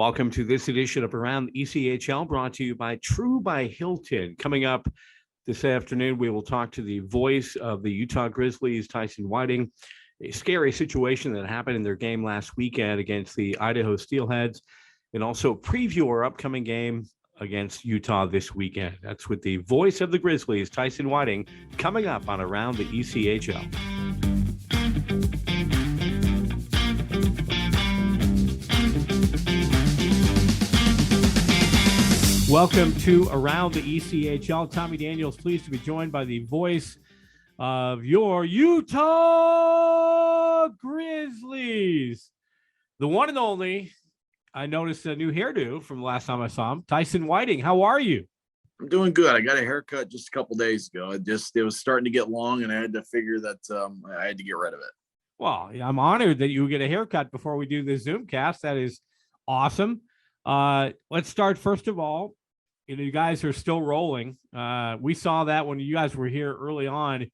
Welcome to this edition of Around ECHL, brought to you by TRU by Hilton. Coming up this afternoon, we will talk to the voice of the Utah Grizzlies, Tyson Whiting. A scary situation that happened in their game last weekend against the Idaho Steelheads, and also preview our upcoming game against Utah this weekend. That's with the voice of the Grizzlies, Tyson Whiting, coming up on Around the ECHL. Welcome to Around the ECHL. Tommy Daniels, pleased to be joined by the voice of your Utah Grizzlies, the one and only. I noticed a new hairdo from the last time I saw him. Tyson Whiting, how are you? I'm doing good. I got a haircut just a couple days ago. It was starting to get long, and I had to figure that I had to get rid of it. Well, I'm honored that you get a haircut before we do this Zoomcast. That is awesome. Let's start first of all. You guys are still rolling. We saw that when you guys were here early on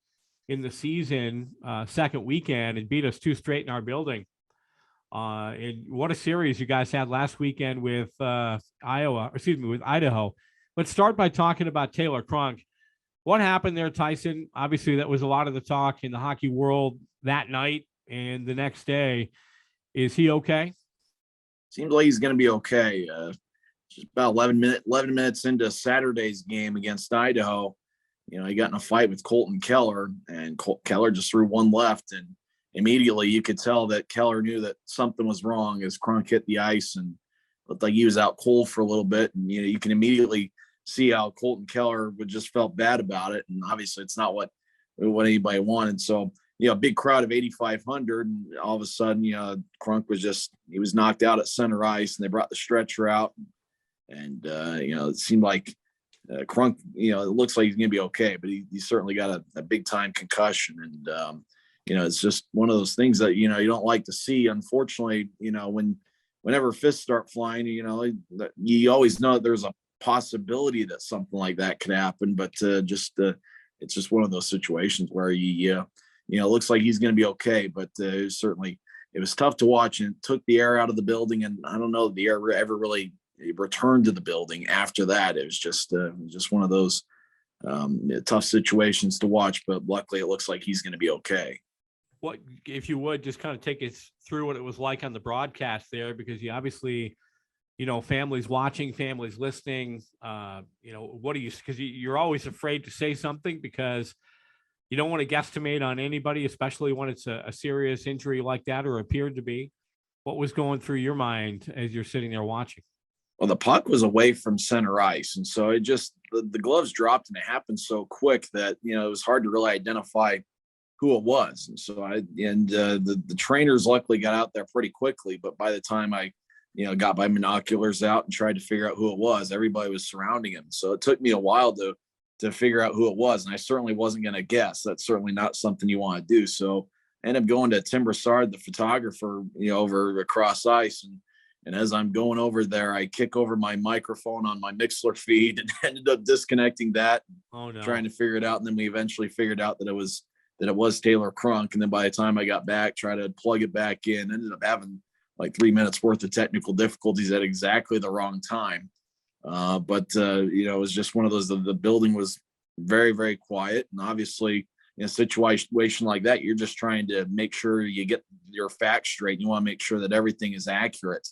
in the season, second weekend, and beat us 2 straight in our building. And what a series you guys had last weekend with with Idaho. Let's start by talking about Taylor Crunk. What happened there, Tyson? Obviously, that was a lot of the talk in the hockey world that night and the next day. Is he okay? Seems like he's going to be okay. Just about 11 minutes into Saturday's game against Idaho, he got in a fight with Colton Keller, and Keller just threw one left, and immediately you could tell that Keller knew that something was wrong as Crunk hit the ice and looked like he was out cold for a little bit. And, you can immediately see how Colton Keller would just felt bad about it. And obviously it's not what anybody wanted. So, a big crowd of 8,500, and all of a sudden, Crunk he was knocked out at center ice, and they brought the stretcher out. And, it seemed like Crunk, it looks like he's going to be okay, but he certainly got a big time concussion. And, it's just one of those things that, you don't like to see. Unfortunately, whenever fists start flying, you always know that there's a possibility that something like that could happen. But it's just one of those situations where it looks like he's going to be okay. But it was tough to watch, and it took the air out of the building. And I don't know if the air ever really returned to the building after that. It was just one of those tough situations to watch, but luckily it looks like he's going to be okay. What, if you would, just kind of take us through what it was like on the broadcast there, because you obviously, families watching, families listening, what do you, because you're always afraid to say something because you don't want to guesstimate on anybody, especially when it's a serious injury like that, or appeared to be. What was going through your mind as you're sitting there watching? Well, the puck was away from center ice, and so the gloves dropped, and it happened so quick that it was hard to really identify who it was. And so the trainers luckily got out there pretty quickly, but by the time I got my binoculars out and tried to figure out who it was, everybody was surrounding him. So it took me a while to figure out who it was, and I certainly wasn't going to guess. That's certainly not something you want to do. So I ended up going to Tim Broussard, the photographer, over across ice, and as I'm going over there, I kick over my microphone on my Mixler feed and ended up disconnecting that, trying to figure it out. And then we eventually figured out that it was Taylor Crunk. And then by the time I got back, tried to plug it back in, ended up having like 3 minutes worth of technical difficulties at exactly the wrong time. But it was just one of those, the building was very, very quiet. And obviously in a situation like that, you're just trying to make sure you get your facts straight. You want to make sure that everything is accurate.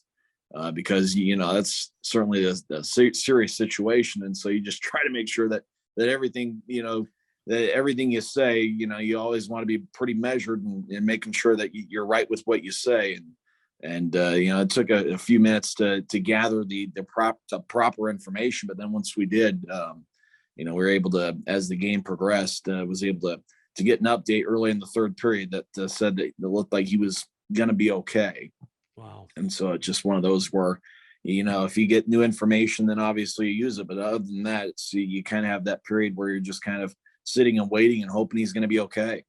Because that's certainly a serious situation, and so you just try to make sure that everything that everything you say, you always want to be pretty measured and making sure that you're right with what you say. And it took a few minutes to gather the proper information, but then once we did, we were able to, as the game progressed, was able to get an update early in the third period that said that it looked like he was going to be okay. Wow. And so it's just one of those where, if you get new information, then obviously you use it. But other than that, you kind of have that period where you're just kind of sitting and waiting and hoping he's going to be okay.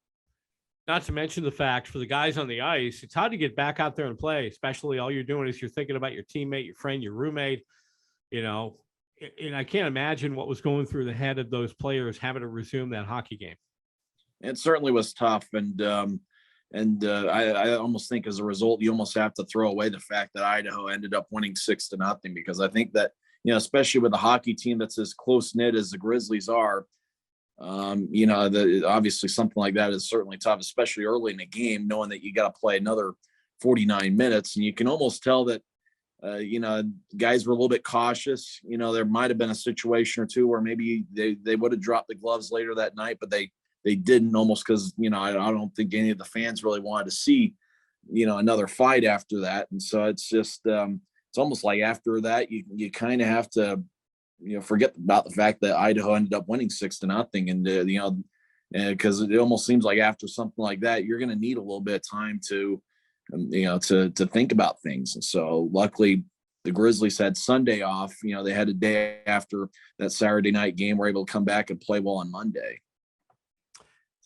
Not to mention the fact for the guys on the ice, it's hard to get back out there and play, especially all you're doing is you're thinking about your teammate, your friend, your roommate, and I can't imagine what was going through the head of those players having to resume that hockey game. It certainly was tough. And And I almost think as a result, you almost have to throw away the fact that Idaho ended up winning 6-0, because I think that, especially with a hockey team that's as close knit as the Grizzlies are, obviously something like that is certainly tough, especially early in the game, knowing that you got to play another 49 minutes. And you can almost tell that, guys were a little bit cautious. There might have been a situation or two where maybe they would have dropped the gloves later that night, but they didn't, almost because, I don't think any of the fans really wanted to see, another fight after that. And so it's just, it's almost like after that, you kind of have to, forget about the fact that Idaho ended up winning 6-0. And, because it almost seems like after something like that, you're going to need a little bit of time to think about things. And so luckily the Grizzlies had Sunday off. They had a day after that Saturday night game, were able to come back and play well on Monday.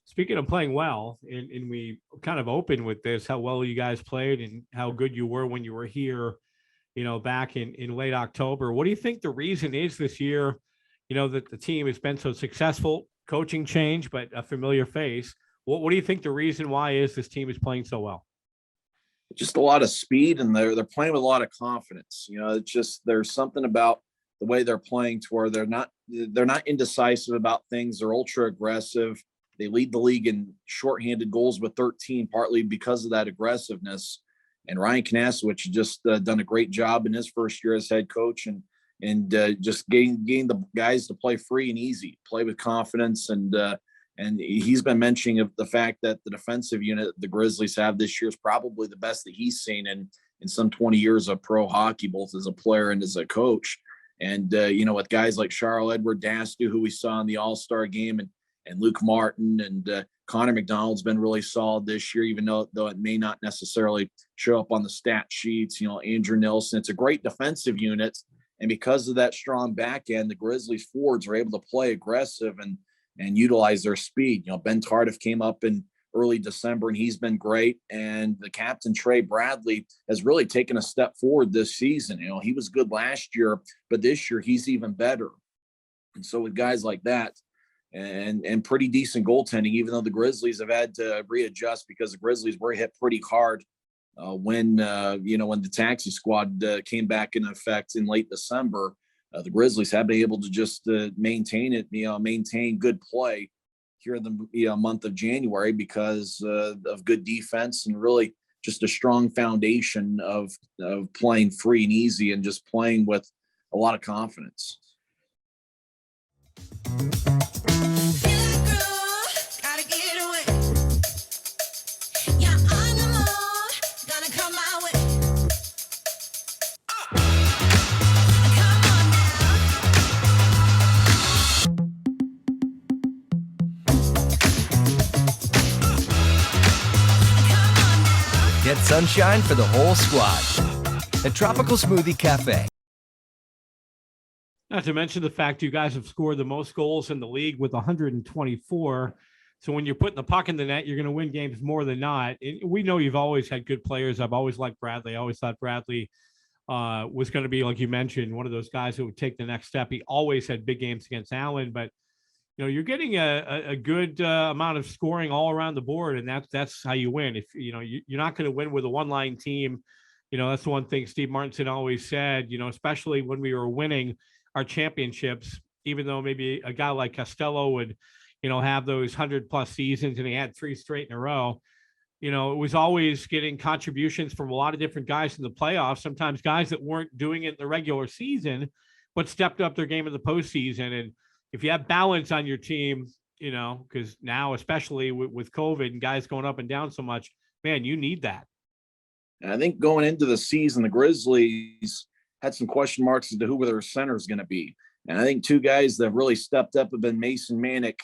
Speaking of playing well, and we kind of opened with this, how well you guys played and how good you were when you were here, back in late October. What do you think the reason is this year, that the team has been so successful? Coaching change, but a familiar face. What do you think the reason why is this team is playing so well? Just a lot of speed, and they're playing with a lot of confidence. It's just, there's something about the way they're playing to where they're not indecisive about things. They're ultra aggressive. They lead the league in shorthanded goals with 13, partly because of that aggressiveness. And Ryan Kanasowicz just done a great job in his first year as head coach, and just getting the guys to play free and easy, play with confidence. And he's been mentioning of the fact that the defensive unit the Grizzlies have this year is probably the best that he's seen in some 20 years of pro hockey, both as a player and as a coach. And, with guys like Charles-Edouard Dastu, who we saw in the All-Star game, and Luke Martin, and Connor McDonald's been really solid this year, even though it may not necessarily show up on the stat sheets. Andrew Nilsson, it's a great defensive unit. And because of that strong back end, the Grizzlies forwards are able to play aggressive and utilize their speed. Ben Tardif came up in early December, and he's been great. And the captain, Trey Bradley, has really taken a step forward this season. He was good last year, but this year he's even better. And so with guys like that, and pretty decent goaltending, even though the Grizzlies have had to readjust because the Grizzlies were hit pretty hard when the taxi squad came back in effect in late December. The Grizzlies have been able to just maintain good play here in the month of January because of good defense and really just a strong foundation of playing free and easy and just playing with a lot of confidence. Get sunshine for the whole squad at Tropical Smoothie Cafe. Not to mention the fact you guys have scored the most goals in the league with 124. So when you're putting the puck in the net, you're going to win games more than not. We know you've always had good players. I've always liked Bradley. I always thought Bradley was going to be, like you mentioned, one of those guys who would take the next step. He always had big games against Allen, but you're getting a good amount of scoring all around the board, and that's how you win. If you're not going to win with a one-line team, that's the one thing Steve Martinson always said. Especially when we were winning our championships, even though maybe a guy like Costello would, have those 100+ seasons and he had 3 straight in a row. It was always getting contributions from a lot of different guys in the playoffs. Sometimes guys that weren't doing it in the regular season, but stepped up their game in the postseason. And if you have balance on your team, because now, especially with COVID and guys going up and down so much, man, you need that. And I think going into the season, the Grizzlies had some question marks as to who their center is going to be. And I think 2 guys that have really stepped up have been Mason Manick,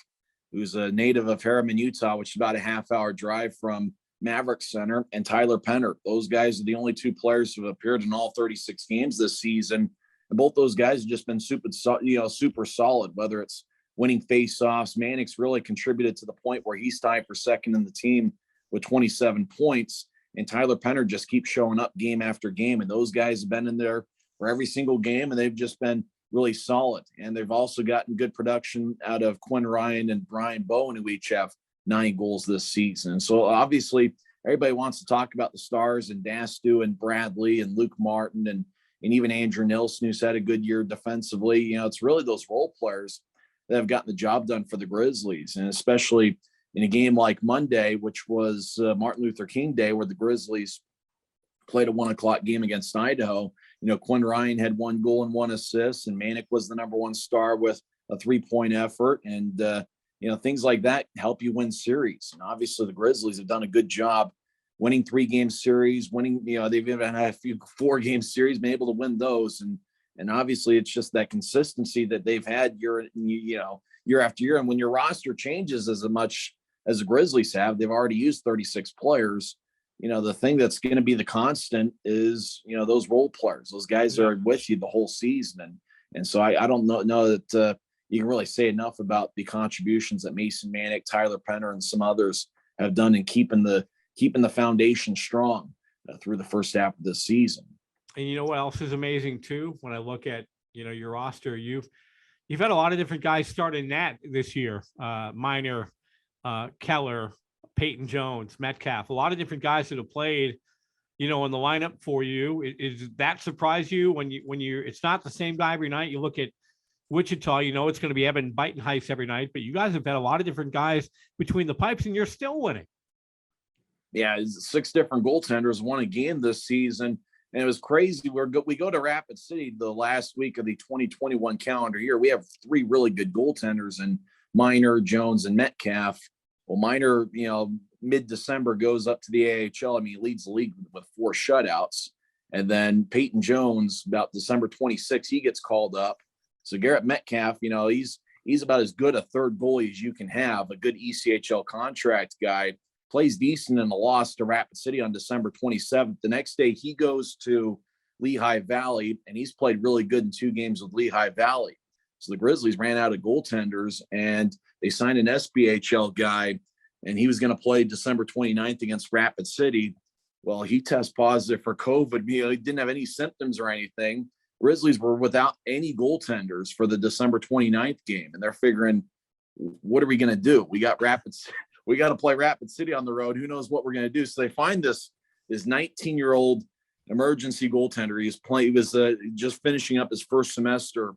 who's a native of Harriman, Utah, which is about a half-hour drive from Maverick Center, and Tyler Penner. Those guys are the only 2 players who have appeared in all 36 games this season. And both those guys have just been super solid, whether it's winning faceoffs. Manick's really contributed to the point where he's tied for second in the team with 27 points. And Tyler Penner just keeps showing up game after game. And those guys have been in there for every single game, and they've just been really solid. And they've also gotten good production out of Quinn Ryan and Brian Bowen, who each have 9 goals this season. And so obviously everybody wants to talk about the stars and Dastu and Bradley and Luke Martin and even Andrew Nilsson, who's had a good year defensively. You know, it's really those role players that have gotten the job done for the Grizzlies, and especially in a game like Monday, which was Martin Luther King Day, where the Grizzlies played a 1:00 game against Idaho. You know, Quinn Ryan had 1 goal and 1 assist, and Manick was the number 1 star with a 3-point effort. And, you know, things like that help you win series. And obviously the Grizzlies have done a good job winning 3-game series, winning, you know, they've even had a few 4-game series, been able to win those. And obviously it's just that consistency that they've had year after year. And when your roster changes as much as the Grizzlies have, they've already used 36 players. You know, the thing that's going to be the constant is, you know, those role players, those guys that are with you the whole season. And so I don't know that you can really say enough about the contributions that Mason Manick, Tyler Penner, and some others have done in keeping the foundation strong through the first half of the season. And you know what else is amazing too? When I look at, you know, your roster, you've had a lot of different guys starting that this year. Minor, Keller, Peyton Jones, Metcalf, a lot of different guys that have played, you know, in the lineup for you. Is that surprise you when it's not the same guy every night? You look at Wichita, you know, it's going to be Evan Beitenheis every night, but you guys have had a lot of different guys between the pipes and you're still winning. Yeah, 6 different goaltenders won a game this season. And it was crazy. We go to Rapid City the last week of the 2021 calendar year. We have 3 really good goaltenders in Minor, Jones, and Metcalf. Well, Minor, you know, mid-December goes up to the AHL. I mean, he leads the league with 4 shutouts. And then Peyton Jones, about December 26th, he gets called up. So Garrett Metcalf, you know, he's about as good a third goalie as you can have, a good ECHL contract guy, plays decent in a loss to Rapid City on December 27th. The next day he goes to Lehigh Valley, and he's played really good in 2 games with Lehigh Valley. So the Grizzlies ran out of goaltenders, and they signed an SPHL guy, and he was going to play December 29th against Rapid City. Well, he tests positive for COVID. You know, he didn't have any symptoms or anything. Grizzlies were without any goaltenders for the December 29th game, and they're figuring, what are we going to do? We got to play Rapid City on the road. Who knows what we're going to do? So they find this 19-year-old emergency goaltender. He was just finishing up his first semester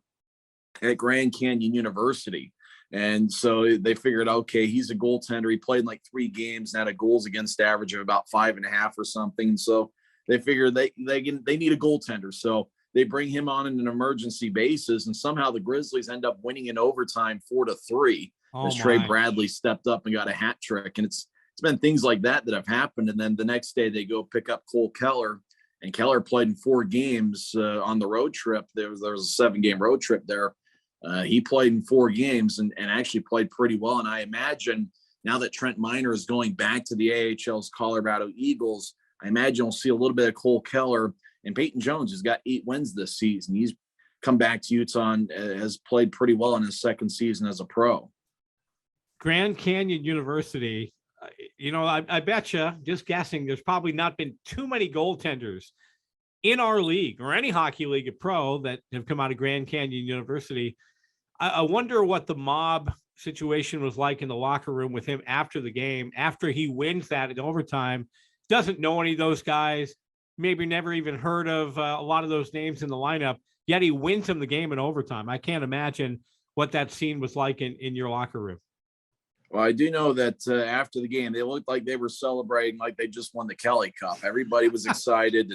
at Grand Canyon University. And so they figured, okay, he's a goaltender. He played in like 3 games and had a goals against average of about 5.5 or something. So they figured they need a goaltender. So they bring him on in an emergency basis, and somehow the Grizzlies end up winning in overtime 4-3 as Trey Bradley stepped up and got a hat trick. And it's been things like that have happened. And then the next day they go pick up Cole Keller, and Keller played in 4 games on the road trip. There was a 7-game road trip there. He played in 4 games and actually played pretty well. And I imagine now that Trent Miner is going back to the AHL's Colorado Eagles, I imagine we'll see a little bit of Cole Keller. And Peyton Jones has got 8 wins this season. He's come back to Utah and has played pretty well in his 2nd season as a pro. Grand Canyon University, you know, I bet you, just guessing, there's probably not been too many goaltenders in our league or any hockey league at pro that have come out of Grand Canyon University. I wonder what the mob situation was like in the locker room with him after the game, after he wins that in overtime, doesn't know any of those guys, maybe never even heard of a lot of those names in the lineup, yet he wins him the game in overtime. I can't imagine what that scene was like in your locker room. Well, I do know that after the game, they looked like they were celebrating like they just won the Kelly Cup. Everybody was excited,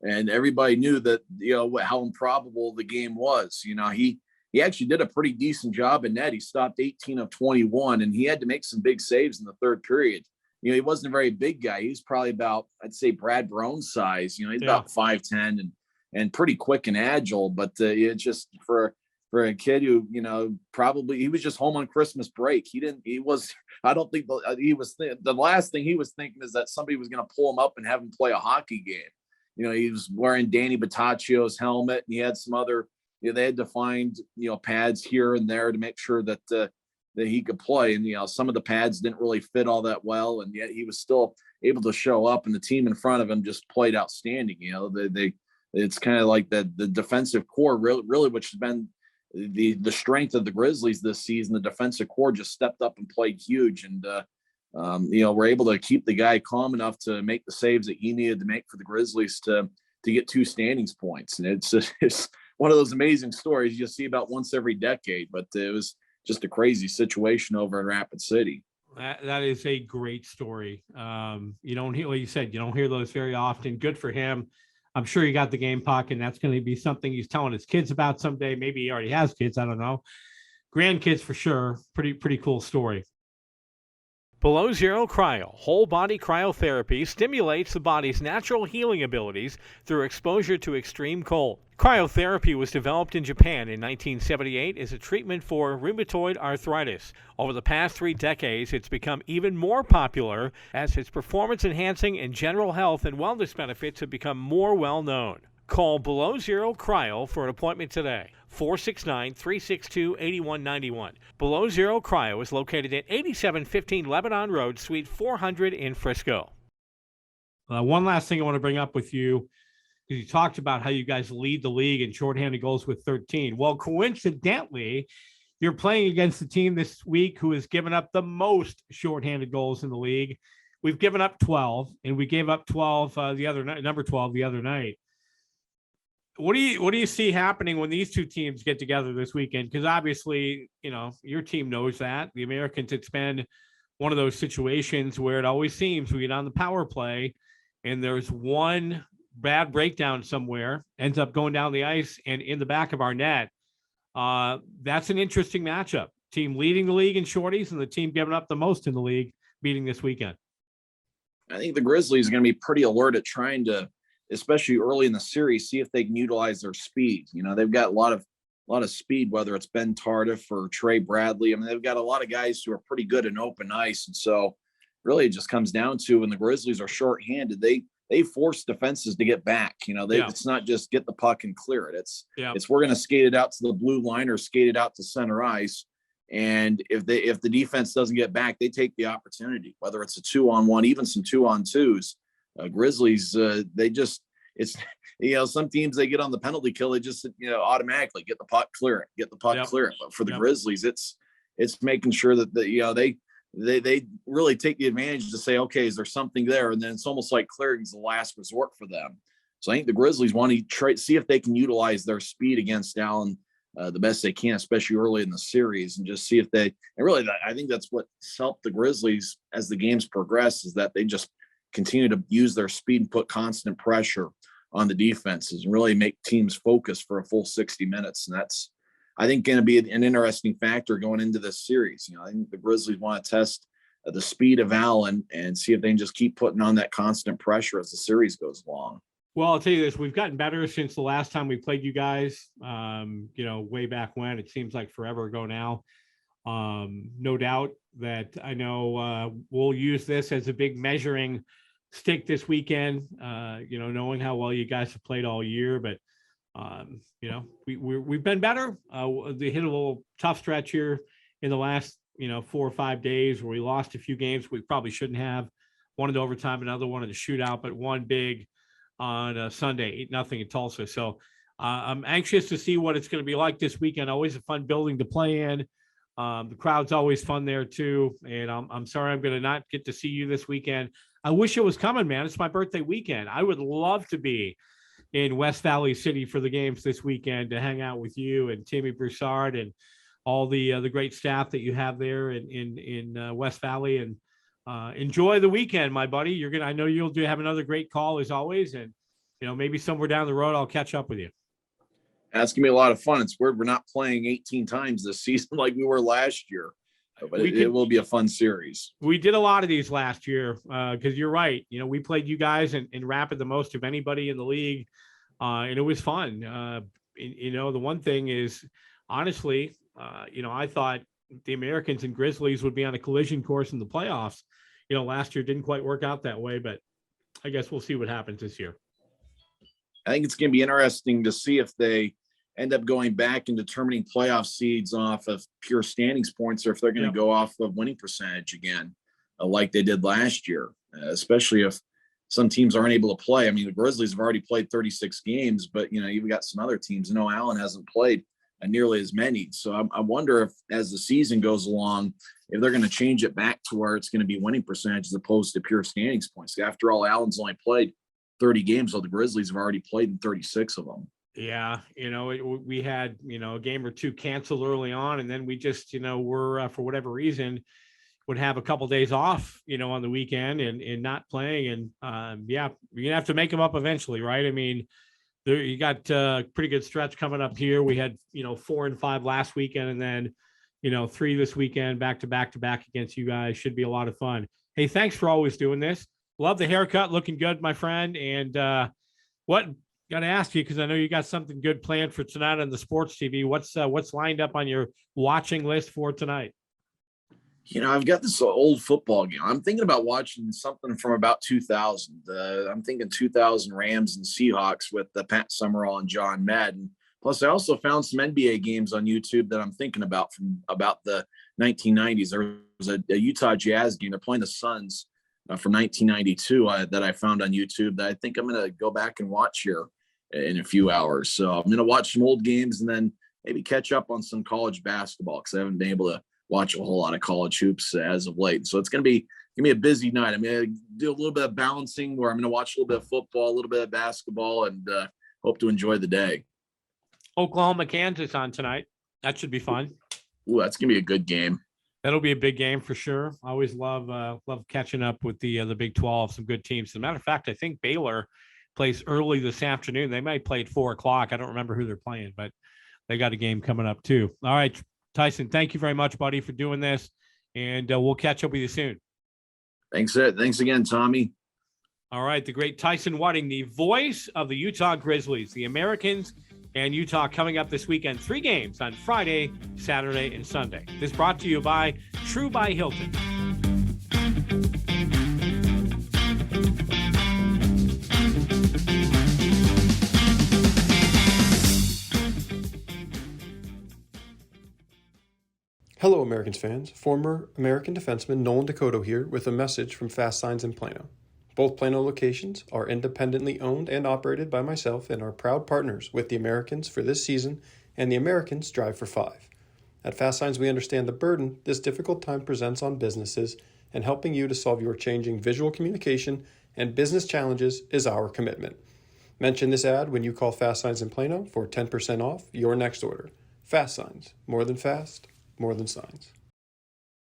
and everybody knew that, you know, how improbable the game was. You know, he actually did a pretty decent job in net. He stopped 18 of 21, and he had to make some big saves in the 3rd period. You know, he wasn't a very big guy. He's probably about, I'd say, Brad Brown's size. You know, he's about 5'10" and pretty quick and agile. But it's just for a kid who, you know, probably he was just home on Christmas break. I don't think the last thing he was thinking is that somebody was going to pull him up and have him play a hockey game. You know, he was wearing Danny Bottaccio's helmet, and he had some other, you know, they had to find, you know, pads here and there to make sure that he could play. And, you know, some of the pads didn't really fit all that well, and yet he was still able to show up, and the team in front of him just played outstanding. You know, it's kind of like the defensive core really, which has been the strength of the Grizzlies this season. The defensive core just stepped up and played huge. And we're able to keep the guy calm enough to make the saves that he needed to make for the Grizzlies to get 2 standings points. And it's one of those amazing stories you see about once every decade, but it was just a crazy situation over in Rapid City. That is a great story. You don't hear, like you said, you don't hear those very often. Good for him. I'm sure he got the game puck, and that's going to be something he's telling his kids about someday. Maybe he already has kids. I don't know. Grandkids for sure. Pretty cool story. Below Zero Cryo, whole body cryotherapy stimulates the body's natural healing abilities through exposure to extreme cold. Cryotherapy was developed in Japan in 1978 as a treatment for rheumatoid arthritis. Over the past 3 decades, it's become even more popular as its performance-enhancing and general health and wellness benefits have become more well-known. Call Below Zero Cryo for an appointment today. 469-362-8191. Below Zero Cryo is located at 8715 Lebanon Road, Suite 400 in Frisco. One last thing I want to bring up with you, because you talked about how you guys lead the league in shorthanded goals with 13. Well, coincidentally, you're playing against the team this week who has given up the most shorthanded goals in the league. We've given up 12, and we gave up 12 the other night, number 12 the other night. What do you see happening when these two teams get together this weekend? Because obviously, your team knows that. The Americans, it's been one of those situations where it always seems we get on the power play and there's one bad breakdown somewhere, ends up going down the ice and in the back of our net. That's an interesting matchup. Team leading the league in shorties and the team giving up the most in the league meeting this weekend. I think the Grizzlies are going to be pretty alert at trying to, especially early in the series, see if they can utilize their speed. They've got a lot of speed, whether it's Ben Tardif or Trey Bradley. I mean, they've got a lot of guys who are pretty good in open ice. And so really it just comes down to when the Grizzlies are shorthanded, they force defenses to get back. It's not just get the puck and clear it. It's we're going to skate it out to the blue line or skate it out to center ice. And if the defense doesn't get back, they take the opportunity, whether it's a 2-on-1, even some 2-on-2s. Grizzlies, some teams, they get on the penalty kill, they just automatically get the puck, clear it. But for the Grizzlies, it's making sure that they really take the advantage to say, okay, is there something there? And then it's almost like clearing is the last resort for them. So I think the Grizzlies want to see if they can utilize their speed against Allen the best they can, especially early in the series, and just see if I think that's what's helped the Grizzlies as the games progress, is that they just continue to use their speed and put constant pressure on the defenses and really make teams focus for a full 60 minutes. And that's, I think, going to be an interesting factor going into this series. I think the Grizzlies want to test the speed of Allen and see if they can just keep putting on that constant pressure as the series goes along. Well, I'll tell you this, we've gotten better since the last time we played you guys, way back when. It seems like forever ago now. No doubt that I know we'll use this as a big measuring stick this weekend, knowing how well you guys have played all year. But, we've been better. They hit a little tough stretch here in the last, 4 or 5 days where we lost a few games we probably shouldn't have. One in overtime, another one in the shootout, but one big on Sunday, 8-0 in Tulsa. So I'm anxious to see what it's going to be like this weekend. Always a fun building to play in. The crowd's always fun there too. And I'm sorry I'm going to not get to see you this weekend. I wish it was coming, man. It's my birthday weekend. I would love to be in West Valley City for the games this weekend to hang out with you and Timmy Broussard and all the great staff that you have there in West Valley. And enjoy the weekend, my buddy. I know you'll have another great call as always. And, maybe somewhere down the road, I'll catch up with you. That's going to be a lot of fun. It's weird we're not playing 18 times this season like we were last year, but it will be a fun series. We did a lot of these last year because you're right. We played you guys in Rapid the most of anybody in the league, and it was fun. The one thing is, honestly, I thought the Americans and Grizzlies would be on a collision course in the playoffs. Last year didn't quite work out that way, but I guess we'll see what happens this year. I think it's going to be interesting to see if they end up going back and determining playoff seeds off of pure standings points, or if they're going to go off of winning percentage again, like they did last year, especially if some teams aren't able to play. I mean, the Grizzlies have already played 36 games, but, you've got some other teams. Allen hasn't played nearly as many. So I wonder if, as the season goes along, if they're going to change it back to where it's going to be winning percentage as opposed to pure standings points. After all, Allen's only played 30 games, while the Grizzlies have already played in 36 of them. Yeah, we had a game or two canceled early on, and then we just we're for whatever reason would have a couple days off on the weekend and not playing, and yeah, you're gonna have to make them up eventually, right? I mean, you got a pretty good stretch coming up here. We had 4 and 5 last weekend, and then 3 this weekend, back to back against you guys. Should be a lot of fun. Hey, thanks for always doing this. Love the haircut, looking good, my friend. And what got to ask you, because I know you got something good planned for tonight on the sports TV. What's lined up on your watching list for tonight? I've got this old football game. I'm thinking about watching something from about 2000. I'm thinking 2000 Rams and Seahawks with Pat Summerall and John Madden. Plus, I also found some NBA games on YouTube that I'm thinking about from about the 1990s. There was a Utah Jazz game. They're playing the Suns from 1992 that I found on YouTube that I think I'm going to go back and watch here in a few hours. So I'm going to watch some old games and then maybe catch up on some college basketball because I haven't been able to watch a whole lot of college hoops as of late. So it's going to be a busy night. I'm going to do a little bit of balancing where I'm going to watch a little bit of football, a little bit of basketball, and hope to enjoy the day. Oklahoma, Kansas on tonight. That should be fun. Ooh, that's going to be a good game. That'll be a big game for sure. I always love catching up with the Big 12, some good teams. As a matter of fact, I think Baylor plays early this afternoon. They might play at 4:00. I don't remember who they're playing, but they got a game coming up too. All right, Tyson, thank you very much, buddy, for doing this, and we'll catch up with you soon. Thanks again, Tommy. All right, the great Tyson Wadding, the voice of the Utah Grizzlies, the Americans and Utah coming up this weekend. 3 games on Friday, Saturday, and Sunday. This brought to you by TRU by Hilton. Hello, Americans fans. Former American defenseman Nolan Dakota here with a message from Fast Signs in Plano. Both Plano locations are independently owned and operated by myself and are proud partners with the Americans for this season and the Americans Drive for 5. At Fast Signs, we understand the burden this difficult time presents on businesses, and helping you to solve your changing visual communication and business challenges is our commitment. Mention this ad when you call Fast Signs in Plano for 10% off your next order. Fast Signs, more than fast, more than signs.